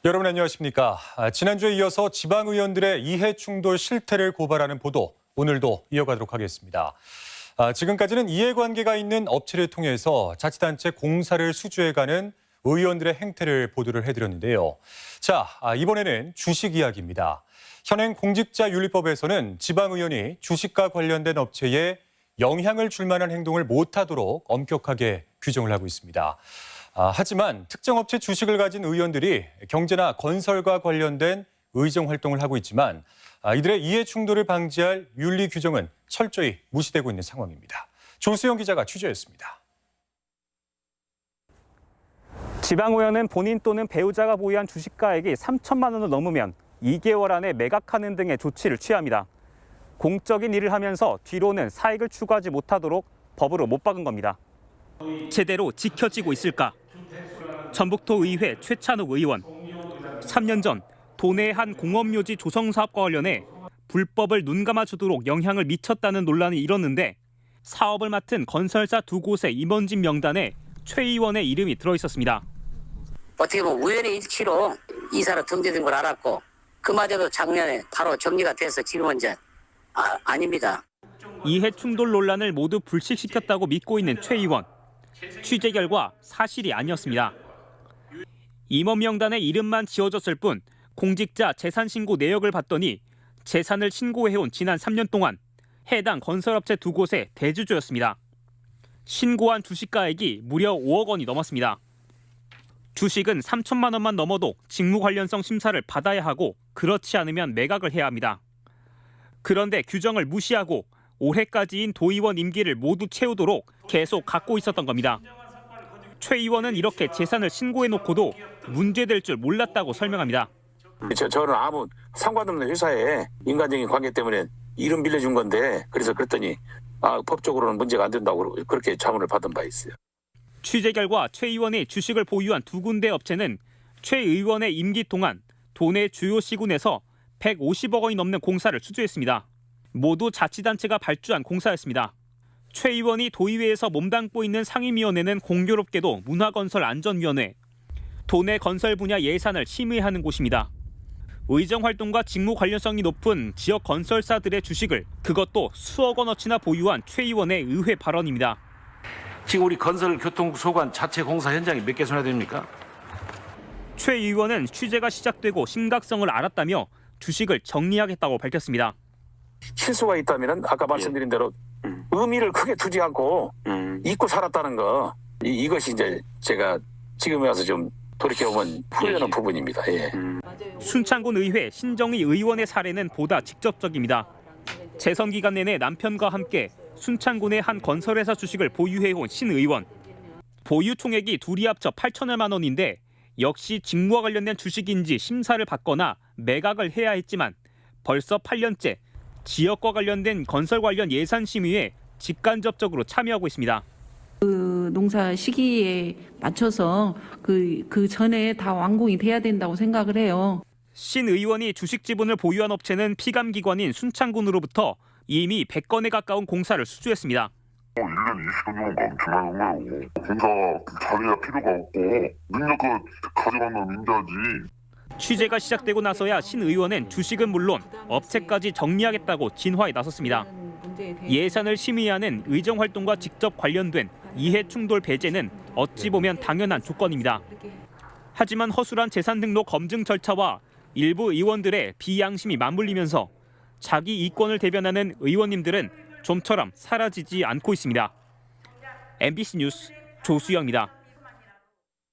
여러분 안녕하십니까? 지난주에 이어서 지방 의원들의 이해충돌 실태를 고발하는 보도 오늘도 이어가도록 하겠습니다. 지금까지는 이해관계가 있는 업체를 통해서 자치단체 공사를 수주해가는 의원들의 행태를 보도를 해드렸는데요. 자, 이번에는 주식 이야기입니다. 현행 공직자윤리법에서는 지방 의원이 주식과 관련된 업체에 영향을 줄 만한 행동을 못하도록 엄격하게 규정을 하고 있습니다. 하지만 특정 업체 주식을 가진 의원들이 경제나 건설과 관련된 의정 활동을 하고 있지만 이들의 이해 충돌을 방지할 윤리 규정은 철저히 무시되고 있는 상황입니다. 조수영 기자가 취재했습니다. 지방의원은 본인 또는 배우자가 보유한 주식가액이 3천만 원을 넘으면 2개월 안에 매각하는 등의 조치를 취합니다. 공적인 일을 하면서 뒤로는 사익을 추구하지 못하도록 법으로 못 박은 겁니다. 제대로 지켜지고 있을까? 전북도의회 최찬욱 의원. 3년 전 도내 한 공업묘지 조성사업과 관련해 불법을 눈감아주도록 영향을 미쳤다는 논란이 일었는데 사업을 맡은 건설사 두 곳의 임원진 명단에 최 의원의 이름이 들어있었습니다. 어떻게 보면 우연의 일치로 이사로 등재된 걸 알았고 그마저도 작년에 바로 정리가 돼서 지금은 이제 아닙니다. 이해 충돌 논란을 모두 불식시켰다고 믿고 있는 최 의원. 취재 결과 사실이 아니었습니다. 임원 명단에 이름만 지어졌을 뿐 공직자 재산 신고 내역을 봤더니 재산을 신고해온 지난 3년 동안 해당 건설업체 두 곳의 대주주였습니다. 신고한 주식가액이 무려 5억 원이 넘었습니다. 주식은 3천만 원만 넘어도 직무 관련성 심사를 받아야 하고 그렇지 않으면 매각을 해야 합니다. 그런데 규정을 무시하고 올해까지인 도의원 임기를 모두 채우도록 계속 갖고 있었던 겁니다. 최 의원은 이렇게 재산을 신고해놓고도 문제될 줄 몰랐다고 설명합니다. 저는 아무 상관없는 회사에 인간적인 관계 때문에 이름 빌려준 건데 그래서 그랬더니 법적으로는 문제가 안 된다고 그렇게 자문을 받은 바 있어요. 취재 결과 최 의원이 주식을 보유한 두 군데 업체는 최 의원의 임기 동안 도내 주요 시군에서 150억 원이 넘는 공사를 수주했습니다. 모두 자치단체가 발주한 공사였습니다. 최 의원이 도의회에서 몸담고 있는 상임위원회는 공교롭게도 문화건설안전위원회, 도내 건설 분야 예산을 심의하는 곳입니다. 의정활동과 직무 관련성이 높은 지역 건설사들의 주식을 그것도 수억 원어치나 보유한 최 의원의 의회 발언입니다. 지금 우리 건설교통소관 자체 공사 현장이 몇 개소나 됩니까? 최 의원은 취재가 시작되고 심각성을 알았다며 주식을 정리하겠다고 밝혔습니다. 실수가 있다면 아까 말씀드린 대로 의미를 크게 두지 않고 잊고 살았다는 거 이것이 이제 제가 지금에 와서 좀 돌이켜보면 후회하는 부분입니다. 예. 순창군 의회 신정희 의원의 사례는 보다 직접적입니다. 재선 기간 내내 남편과 함께 순창군의 한 건설회사 주식을 보유해온 신 의원. 보유 총액이 둘이 합쳐 8천여만 원인데 역시 직무와 관련된 주식인지 심사를 받거나 매각을 해야 했지만 벌써 8년째 지역과 관련된 건설 관련 예산 심의에 직간접적으로 참여하고 있습니다. 그 농사 시기에 맞춰서 그 전에 다 완공이 돼야 된다고 생각을 해요. 신 의원이 주식 지분을 보유한 업체는 피감기관인 순창군으로부터 이미 100건에 가까운 공사를 수주했습니다. 1년 20년간 엄청난 거예요. 공사 자리가 필요가 없고 능력껏 가져간 놈 인자지. 취재가 시작되고 나서야 신 의원은 주식은 물론 업체까지 정리하겠다고 진화에 나섰습니다. 예산을 심의하는 의정활동과 직접 관련된 이해충돌 배제는 어찌 보면 당연한 조건입니다. 하지만 허술한 재산 등록 검증 절차와 일부 의원들의 비양심이 맞물리면서 자기 이권을 대변하는 의원님들은 좀처럼 사라지지 않고 있습니다. MBC 뉴스 조수영입니다.